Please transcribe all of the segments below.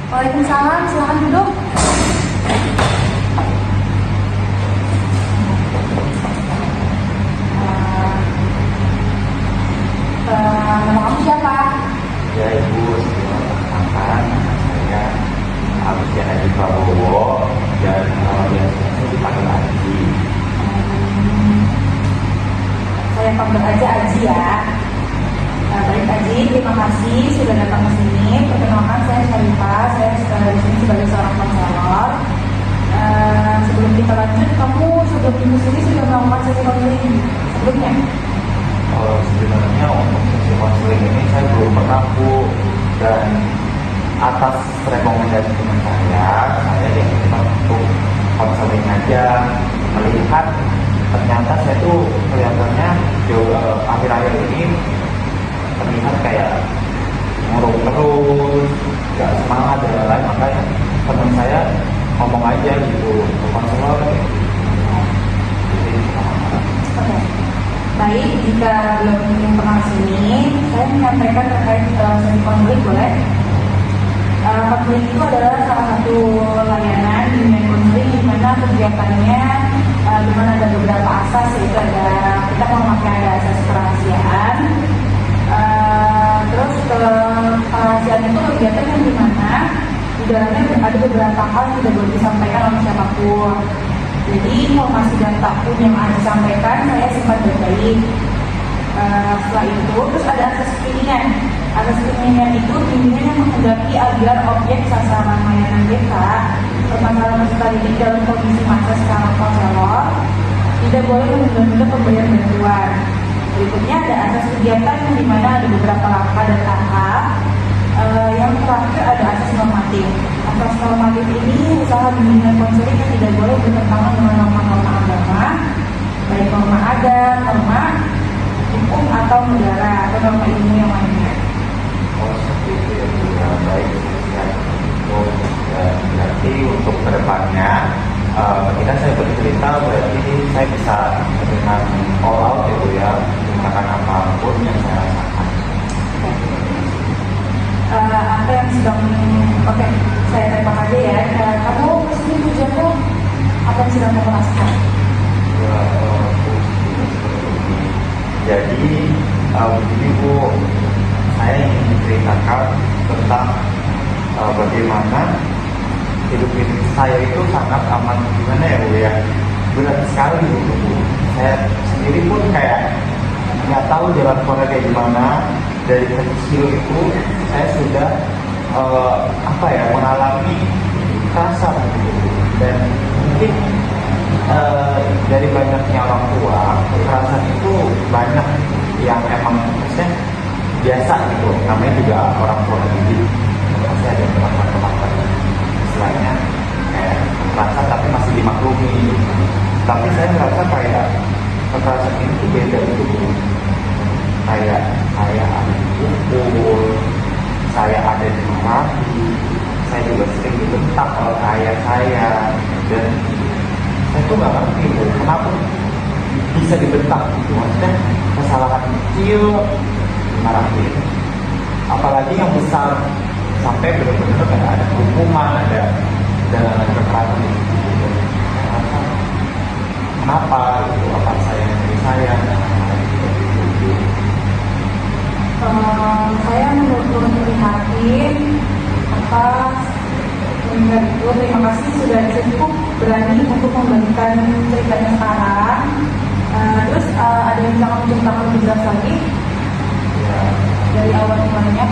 Waalaikumsalam, silakan duduk. Nama kamu siapa? Ya Ibu, sebelum perkenalkan saya Agustin Haji Prabowo dan biasanya dipanggil Aji. Saya panggil aja Aji ya. Baik Aji, terima kasih sudah datang ke sini. Perkenalkan saya Syarifah, saya di sini sebagai seorang konselor. Sebelum kita lanjut, kamu sebelum minggu sini sudah melakukan sesi konseling sebelumnya? Sebenarnya untuk sesi konseling ini saya belum pernah Bu, dan atas rekomendasi teman saya diminta untuk konseling aja, melihat ternyata saya tuh kelihatannya akhir-akhir ini terlihat kayak murung terus, gak semangat dan lain-lain. Makanya teman saya ngomong aja gitu ke konselor. Oke. Baik, jika belum pernah sini, saya menyampaikan terkait sesi konseling boleh? Konseling itu adalah salah satu layanan di dunia konseling di mana kegiatannya di mana ada beberapa asas, yaitu ada kita memakai ada asas kerahasiaan. Terus kerahasiaan itu kegiatan yang dimana di dalamnya ada beberapa hal yang tidak boleh disampaikan oleh siapapun. Jadi informasi dan takut yang Anda sampaikan saya simpan baik-baik. Setelah itu terus ada asas screeningan. Asas screeningan itu bimbingan yang menghendaki agar objek sasaran layanan kita permasalahan peserta didik dalam kondisi masa sekarang konselor tidak boleh menunda-nunda pemberian bantuan. Berikutnya ada asas kegiatan yang dimana ada beberapa langkah dan tahap. Yang terakhir ada asas normatif. Asas normatif ini usaha bimbingan konseling yang tidak boleh bertentangan dengan norma-norma agama, baik norma adat, norma hukum atau negara atau norma ilmu yang lainnya. Seperti itu ya Bu, ya baik. Berarti untuk kedepannya ketika saya bercerita berarti saya bisa dengan all out ya Bu ya, menggunakan apapun yang saya rasakan. Apa yang sedang saya tembak aja ya. Kamu kesini tujuanmu apa yang sedang kamu rasakan? Jadi begini Bu, saya ingin menceritakan tentang bagaimana hidup saya itu sangat amat gimana ya Bu ya, berat sekali gitu Bu. Saya sendiri pun kayak nggak tahu jalan keluarnya kayak gimana. Dari kecil itu saya sudah mengalami kekerasan gitu. Dan mungkin dari banyaknya orang tua, kekerasan itu banyak yang emang maksudnya biasa gitu. Namanya juga orang tua didik, pasti ada teman-teman istilahnya kayak kekerasan tapi masih dimaklumi. Tapi saya merasa kayak kekerasan ini tuh beda gitu. Kayak saya ada dipukul, saya ada dimarahi, saya juga sering dibentak oleh ayah saya, dan saya tuh nggak ngerti Bu, kenapa bisa dibentak gitu. Maksudnya kesalahan kecil dimarahin, apalagi yang besar sampai benar-benar kayak ada hukuman, ada kekerasan gitu. Kenapa gitu? Apa saya dari saya? Saya menurut prihatin atas mendengar itu. Terima kasih sudah cukup berani untuk membagikan ceritanya sekarang. Terus ada yang bisa kamu ceritakan lebih jelas lagi dari awal mulanya?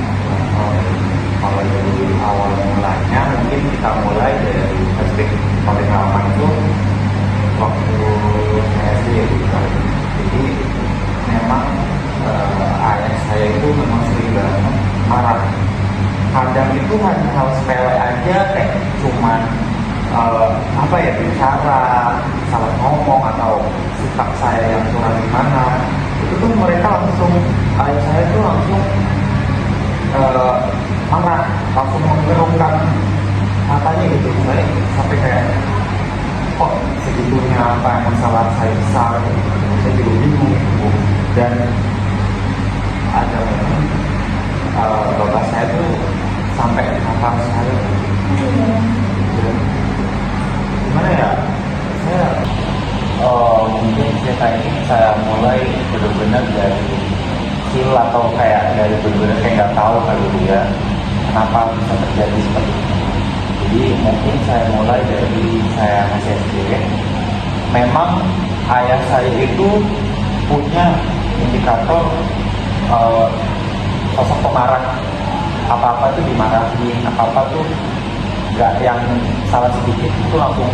Kalau dari awal mulanya mungkin kita mulai dari perspektif pengalaman itu waktu saya SD gitu. Jadi memang ayah saya itu memang sering banget marah. Kadang itu hal sepele aja kayak cuman bicara salah ngomong atau sikap saya yang kurang gimana, itu tuh mereka langsung, ayah saya tuh langsung marah, langsung menggerungkan matanya gitu. Saya sampai kayak kok segitunya apa yang masalah saya besar gitu. Saya juga bingung gitu. Dan ada bapak saya tuh sampai hafal saya bisa terjadi seperti itu. Jadi mungkin saya mulai dari saya masih SD. Memang ayah saya itu punya indikator sosok pemarah. Apa-apa tuh dimarahin, apa-apa tuh nggak yang salah sedikit itu langsung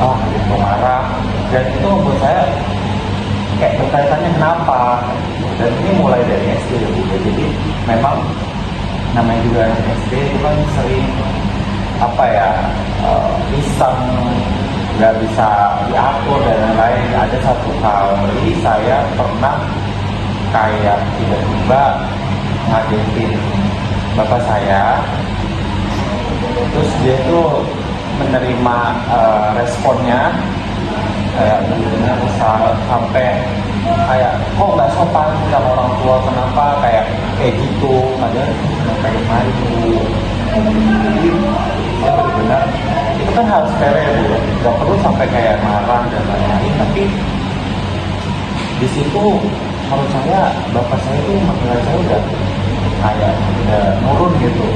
ada pemarah. Dan itu membuat saya kayak bertanya-tanya kenapa. Dan ini mulai dari SD gitu. Jadi memang namanya juga SD itu kan sering pisang, nggak bisa diatur dan lain-lain. Ada satu kali saya pernah kayak tiba-tiba ngagetin bapak saya, terus dia tuh menerima responnya kayak benar sampai kayak kok nggak sopan sama orang tua, kenapa kayak gitu, padahal kayak malu. Jadi ya benar itu kan hal sepele ya Bu, nggak perlu sampai kayak marah dan lain-lain, tapi di situ menurut saya bapak saya itu menilai saya udah nurun gitu,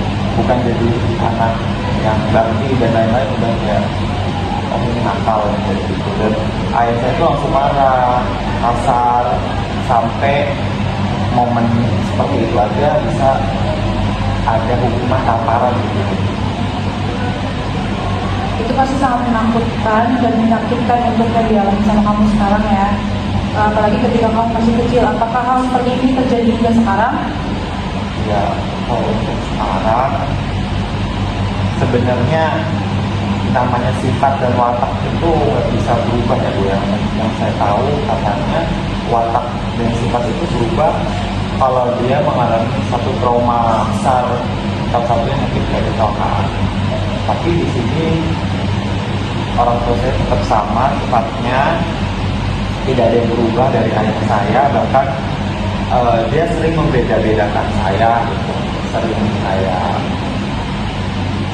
bukan jadi anak yang bakti dan lain-lain, udah kayak ini nakal gitu. Dan ayah saya itu langsung marah, kasar, sampai momen seperti itu aja bisa ada hukuman tamparan gitu. Itu pasti sangat menakutkan dan menyakitkan untuk yang dialami sama kamu sekarang ya. Apalagi ketika kamu masih kecil. Apakah hal seperti ini terjadi hingga sekarang? Ya, kalau untuk sekarang sebenarnya namanya sifat dan watak itu nggak bisa berubah ya Bu. Yang saya tahu katanya watak dan sifat itu berubah kalau dia mengalami satu trauma besar, salah satunya mungkin kayak kecelakaan. Tapi di sini orang tua saya tetap sama sifatnya, tidak ada yang berubah dari ayah saya, bahkan dia sering membeda-bedakan saya gitu. Sering saya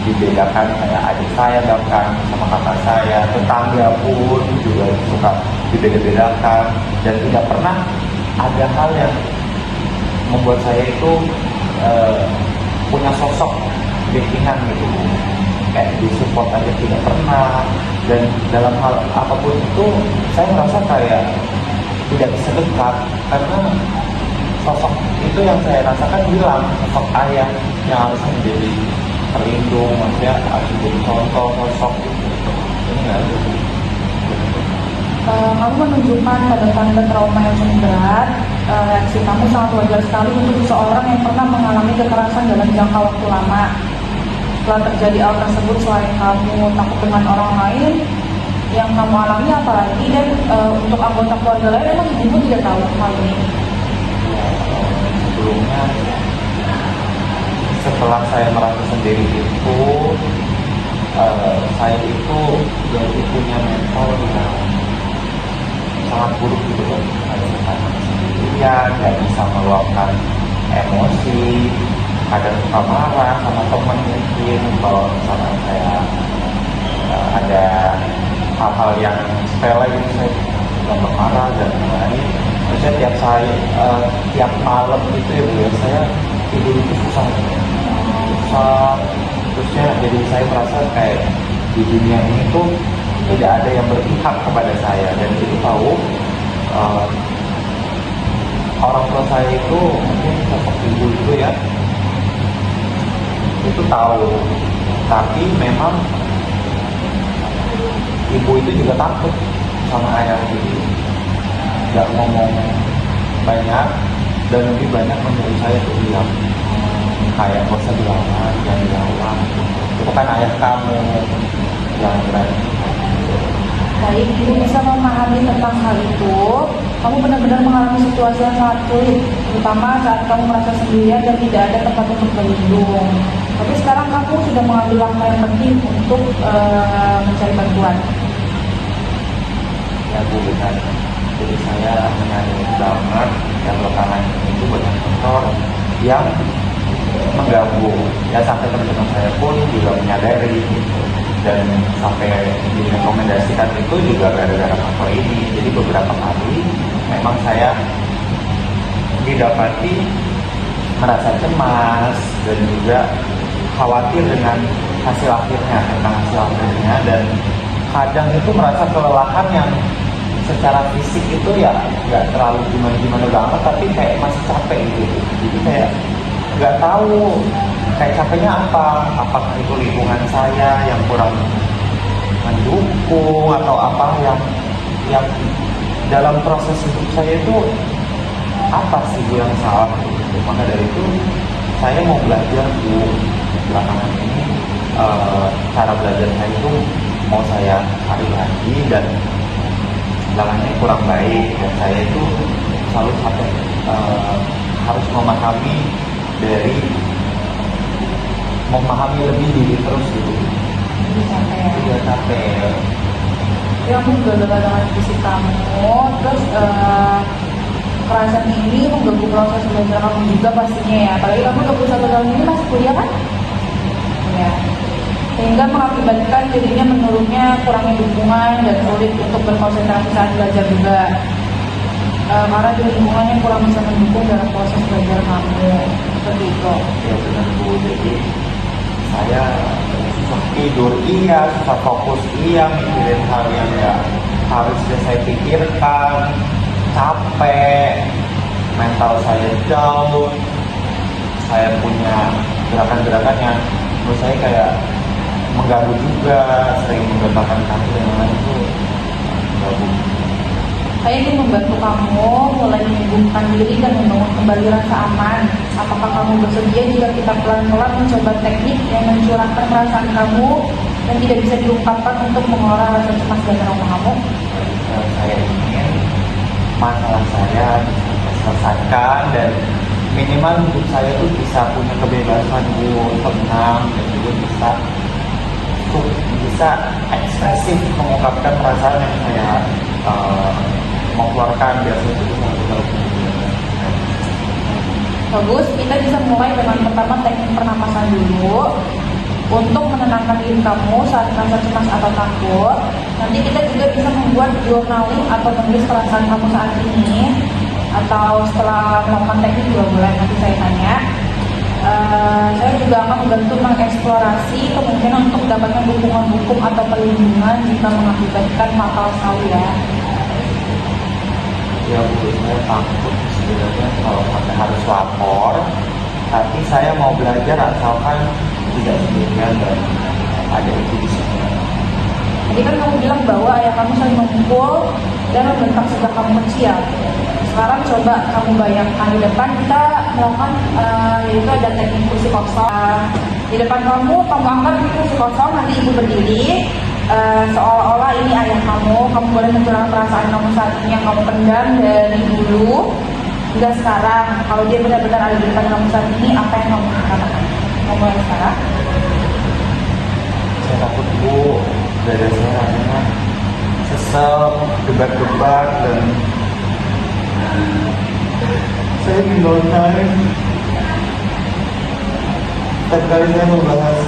dibedakan kayak adik saya bahkan sama kakak saya, tetangga pun juga suka dibeda-bedakan, dan tidak pernah ada hal yang membuat saya itu punya sosok backingan gitu, kayak disupport aja tidak pernah. Dan dalam hal apapun itu saya merasa kayak tidak bisa dekat, karena sosok itu yang saya rasakan hilang, sosok ayah yang harusnya menjadi terlindung, maksudnya harus menjadi contoh sosok gitu. Ini nggak ada. Kamu menunjukkan tanda-tanda trauma yang cukup berat. Reaksi kamu sangat wajar sekali untuk seseorang yang pernah mengalami kekerasan dalam jangka waktu lama. Setelah terjadi hal tersebut, selain kamu takut dengan orang lain, yang kamu alami apalagi, dan untuk anggota keluarga lain emang ibu tidak tahu hal ini? Sebelumnya, setelah saya merasa sendiri itu, saya itu jadi punya mental yang sangat buruk gitu kan. Saya sendirian, nggak bisa meluapkan emosi, kadang suka marah sama teman mungkin kalau misalnya saya ada hal-hal yang sepele gitu, saya suka marah dan lain-lain. Maksudnya tiap malam itu ya Bu, saya tidur itu susah, terusnya jadi saya merasa kayak di dunia ini tuh tidak ada yang berpihak kepada saya. Dan itu tahu orang tua saya itu mungkin sosok ibu itu ya, itu tahu, tapi memang ibu itu juga takut sama ayah, jadi nggak ngomong banyak dan lebih banyak menyuruh saya untuk diam, kayak gak usah dilawan, jangan dilawan, itu kan ayah kamu, jangan berani. Baik, ibu bisa memahami tentang hal itu. Kamu benar-benar mengalami situasi yang sangat sulit, terutama saat kamu merasa sendirian dan tidak ada tempat untuk berlindung. Tapi sekarang kamu sudah mengambil langkah yang penting untuk mencari bantuan. Ya Bu, benar. Jadi saya menyadari banget yang belakangan itu banyak faktor yang mengganggu. Ya sampai teman-teman saya pun juga menyadari gitu. Dan sampai direkomendasikan itu juga gara-gara faktor ini. Jadi beberapa kali memang saya didapati merasa cemas dan juga khawatir dengan hasil akhirnya, tentang hasil akhirnya, dan kadang itu merasa kelelahan yang secara fisik itu ya nggak terlalu gimana banget, tapi kayak masih capek gitu. Jadi kayak nggak tahu kayak capeknya apa, apakah itu lingkungan saya yang kurang mendukung atau apa yang dalam proses hidup saya itu apa sih Bu yang salah gitu. Maka dari itu saya mau belajar Bu belakangan ini, cara belajar saya itu mau saya cari lagi, dan belakangan ini kurang baik, dan saya itu selalu capek, harus memahami lebih diri terus gitu. Jadi capek ya. Iya capek. Ya aku juga gagal dengan fisik kamu, terus kekerasan ini mengganggu proses belajar kamu juga pastinya ya. Apalagi kamu 21 tahun ini masih kuliah kan? Ya. Sehingga mengakibatkan dirinya menurunnya kurangnya dukungan dan sulit untuk berkonsentrasi saat belajar juga. Karena di lingkungannya kurang bisa mendukung dalam proses belajar kamu. Seperti itu. Ya benar Bu, jadi saya susah tidur iya, susah fokus iya, mikirin hal yang ya harusnya saya pikirkan, capek, mental saya down, saya punya gerakan-gerakan yang menurut saya kayak mengganggu juga, sering menggetarkan kaki dan lain-lain itu mengganggu. Saya ingin membantu kamu mulai menyembuhkan diri dan membangun kembali rasa aman. Apakah kamu bersedia jika kita pelan-pelan mencoba teknik yang mencurahkan perasaan kamu yang tidak bisa diungkapkan untuk mengelola rasa cemas dan trauma kamu? Saya ingin masalah saya diselesaikan, dan minimal hidup saya itu bisa punya kebebasan Bu, tenang, dan juga bisa ekspresif mengungkapkan perasaan yang saya mau keluarkan. Biasanya itu bisa Bagus, kita bisa mulai dengan pertama teknik pernapasan dulu untuk menenangkan diri kamu saat merasa cemas atau takut. Nanti kita juga bisa membuat journaling atau menulis perasaan kamu saat ini, atau setelah melakukan teknik juga boleh, nanti saya tanya. Saya juga akan membantu mengeksplorasi kemungkinan untuk mendapatkan dukungan hukum atau perlindungan jika mengakibatkan fatal sekali ya. Ya Bu, saya takut sebenarnya kalau sampai harus lapor, tapi saya mau belajar asalkan tidak sendirian dan ada itu di sini. Jadi kan kamu bilang bahwa ayah kamu sering memukul dan membentak sejak kamu kecil. Sekarang coba kamu bayangkan di depan kita melakukan yaitu ada teknik kursi kosong. Di depan kamu angkat kursi kosong, nanti ibu berdiri. Seolah-olah ini ayah kamu boleh mencurahkan perasaan kamu saat ini yang kamu pendam dari dulu hingga sekarang. Kalau dia benar-benar ada di depan kamu saat ini, apa yang kamu katakan? Kamu mulai sekarang. Saya takut Bu, dada saya rasanya sesek, debar-debar, dan saya ingin setiap kali saya membahas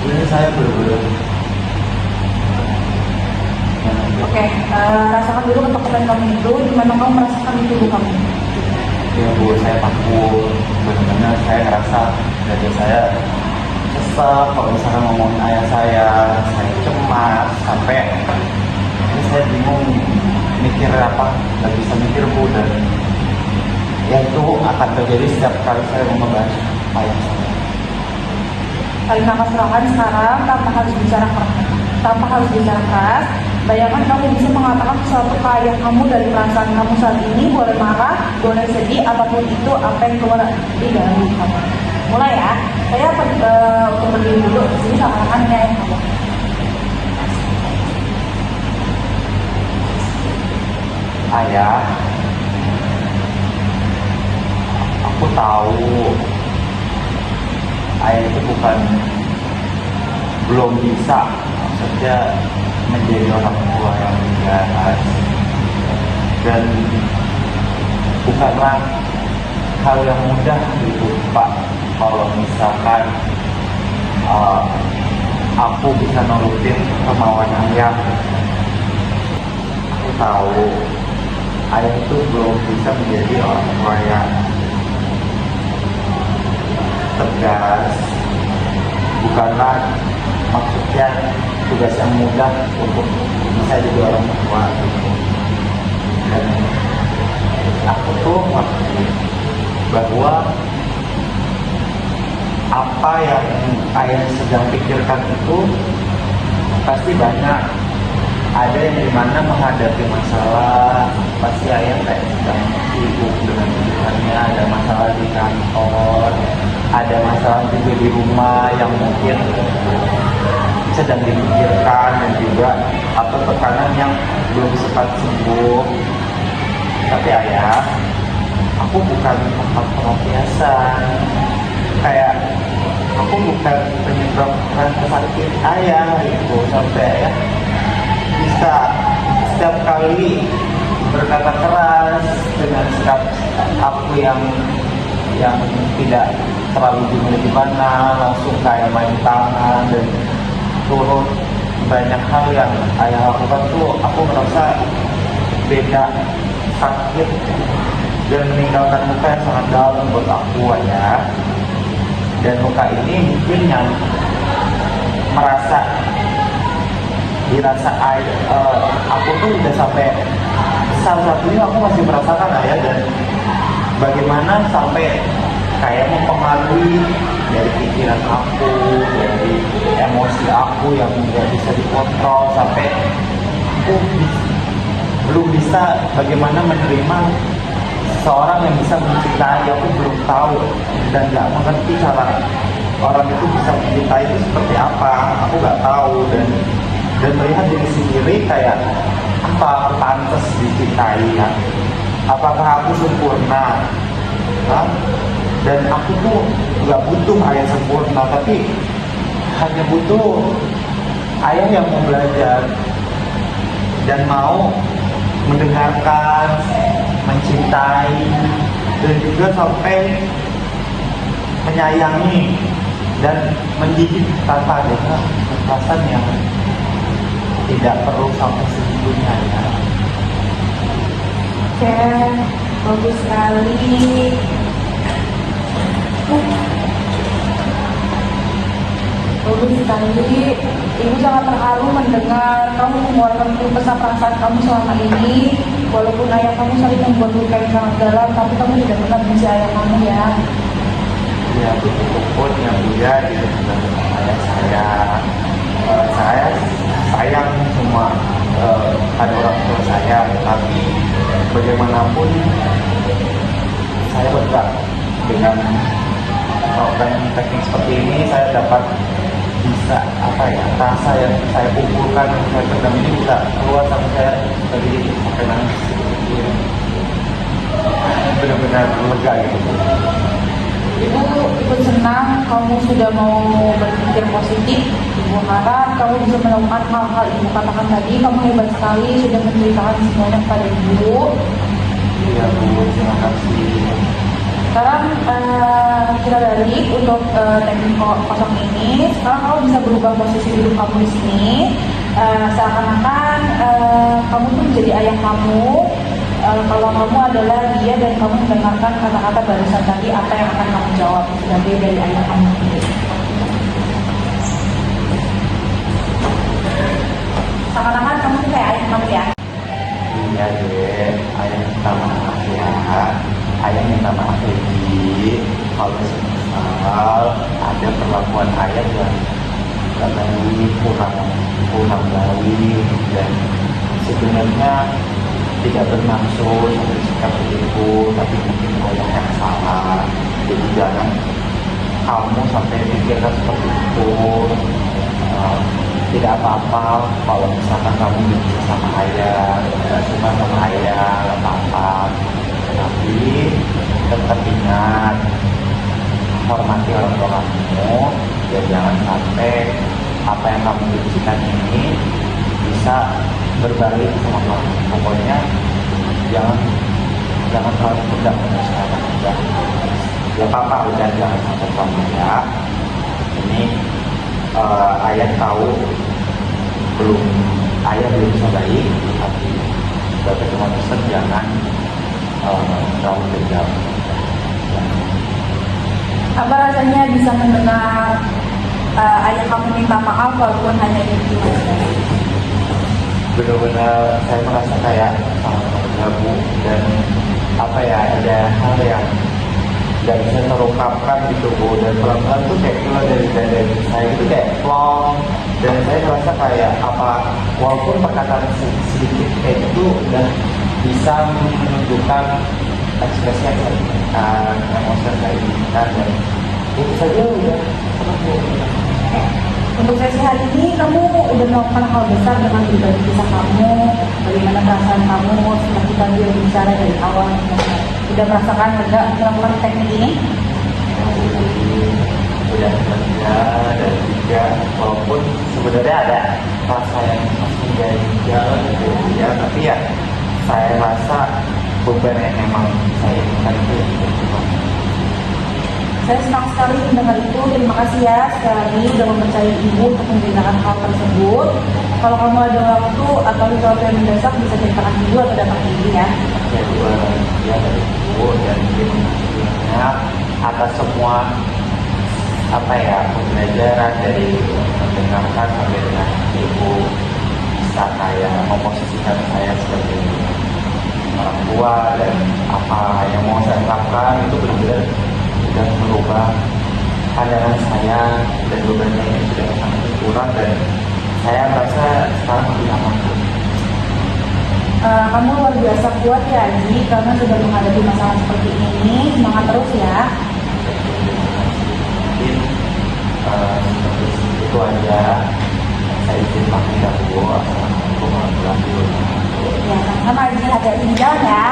ini saya benar-benar. Oke, rasakan dulu ketakutan kamu itu, gimana kamu merasakan di tubuh kamu? Ya Bu, saya takut, benar-benar saya ngerasa dada saya sesek. Kalau misalnya ngomongin ayah saya cemas, sampai ini saya bingung mikir apa, nggak bisa mikir Bu, dan ya itu akan terjadi setiap kali saya mau membahas ayah saya. Tarik nafas perlahan sekarang tanpa harus bicara keras. Bayangkan kamu bisa mengatakan sesuatu ke ayah kamu dari perasaan kamu saat ini, boleh marah, boleh sedih, apapun itu apa yang keluar di dalam diri kamu. Mulai ya, saya untuk berdiri dulu di sini sama tangannya ayah kamu. Ayah, aku tahu ayah itu belum bisa, maksudnya menjadi orang tua yang jahat, dan bukanlah hal yang mudah gitu Pak. Kalau misalkan aku bisa nurutin kemauan ayah, aku tahu ayah itu belum bisa menjadi orang tua yang tegas, bukanlah maksudnya tugas yang mudah untuk bisa jadi orang tua gitu. Dan aku tuh ngerti bahwa apa yang ayah sedang pikirkan itu pasti banyak. Ada yang dimana menghadapi masalah, pasti ayah kayak sedang sibuk dengan pikirannya, ada masalah di kantor, ada masalah juga di rumah yang mungkin sedang dipikirkan, dan juga atau tekanan yang belum sempat sembuh. Tapi ayah, aku bukan tempat pelampiasan, kayak aku bukan penyebab rasa sakit ayah gitu, sampai ayah bisa setiap kali berkata keras dengan sikap aku yang tidak terlalu gimana, langsung kayak main tangan dan turut banyak hal yang ayah lakukan tuh aku merasa beda, sakit dan meninggalkan luka yang sangat dalam buat aku ya. Dan luka ini mungkin yang dirasa aku tuh udah sampai saat ini aku masih merasakan ayah, dan bagaimana sampai kayak mempengaruhi dari pikiran aku, dari emosi aku yang nggak bisa dikontrol, sampai aku belum bisa bagaimana menerima seorang yang bisa mencintai. Aku belum tahu dan nggak mengerti cara orang itu bisa mencintai itu seperti apa. Aku nggak tahu, dan melihat diri sendiri kayak apa aku pantas dicintai ya? Apakah aku sempurna? Nah, dan aku tuh nggak butuh ayah sempurna, tapi hanya butuh ayah yang mau belajar dan mau mendengarkan, mencintai, dan juga sampai menyayangi dan mendidik tanpa adanya kekerasan yang tidak perlu sampai segitunya ya. Oke, bagus sekali. Bagus sekali. Ibu sangat terharu mendengar kamu mengeluarkan pesan perasaan kamu selama ini. Walaupun ayah kamu sering membuat luka yang sangat dalam, tapi kamu tidak pernah benci ayah kamu ya. Ya, pun yang Buya itu dengan ayah saya sayang semua pada orang tua saya, tapi bagaimanapun saya berharap dengan melakukan teknik seperti ini saya dapat bisa rasa yang saya kumpulkan, yang saya pendam ini bisa keluar sampai saya tadi sampai nangis gitu. Benar-benar lega gitu. Ibu senang kamu sudah mau berpikir positif. Ibu harap kamu bisa melakukan hal-hal ibu katakan tadi. Kamu hebat sekali sudah menceritakan semuanya kepada ibu. Iya Bu, terima kasih. Sekarang kita balik untuk teknik kosong ini. Sekarang kamu bisa berubah posisi duduk kamu di sini. Seakan-akan kamu tuh menjadi ayah kamu. Kalau kamu adalah dia dan kamu mendengarkan kata-kata barusan tadi, apa yang akan kamu jawab sebagai dari ayah kamu sendiri. Seakan-akan kamu tuh kayak ayah kamu ya. Iya deh, ayah minta maaf ya. Ayah minta maaf lagi kalau semisal ada perlakuan ayah yang kurang baik, dan sebenarnya tidak bermaksud bersikap begitu, tapi mungkin ayah yang salah. Jadi jangan kamu sampai pikirkan seperti itu. Tidak apa-apa kalau misalkan kamu benci sama ayah, cuma sama ayah, nggak apa-apa. Tapi tetap ingat, hormati orang tua kamu, dan jangan sampai apa yang kamu bencikan ini bisa berbalik sama kamu. Pokoknya jangan terlalu pedang sekarang aja. Ya apa-apa, udah jangan sampai kamu ya. Ini ayah tahu ayah belum bisa baik, tapi sebagai teman besar jangan terlalu dendam. Apa rasanya bisa mendengar ayah kamu minta maaf walaupun hanya itu aja? Benar-benar saya merasa kayak terganggu dan apa ya, ada hal yang nggak bisa terungkapkan gitu Bu, dan pelan-pelan tuh kayak keluar dari dada saya itu kayak plong, dan saya merasa kayak apa, walaupun perkataan sedikit kayak itu udah bisa menunjukkan ekspresi yang saya inginkan, emosi yang saya inginkan, dan itu saja udah sangat Bu. Untuk sesi hari ini kamu udah melakukan hal besar dengan berbagi kisah kamu, bagaimana perasaan kamu setelah kita bicara dari awal. Udah merasakan lega melakukan teknik ini? Udah kerja dan juga walaupun sebenarnya ada rasa yang masih jalan gitu ya, tapi ya saya rasa beban yang memang saya inginkan itu gitu. Saya senang sekali mendengar itu. Terima kasih ya sekali lagi sudah mempercayai ibu untuk memberikan hal tersebut. Kalau kamu ada waktu atau sesuatu yang mendesak bisa ceritakan ibu atau datang ke ibu ya. Saya juga ya dari ibu dan ibunya atas semua apa ya pembelajaran dari mendengarkan sampai dengan ibu bisa kayak memposisikan saya sebagai orang tua, dan apa yang mau saya lakukan itu benar-benar sudah merubah pandangan saya, dan bebannya ini sudah sangat berkurang dan saya merasa sekarang lebih aman. Kamu luar biasa kuat ya Aji, karena sudah menghadapi masalah seperti ini. Semangat terus ya. Mungkin itu aja saya izin pamit dahulu. Assalamualaikum warahmatullahi wabarakatuh. Ya, sama-sama Aji, hati-hati di jalan ya.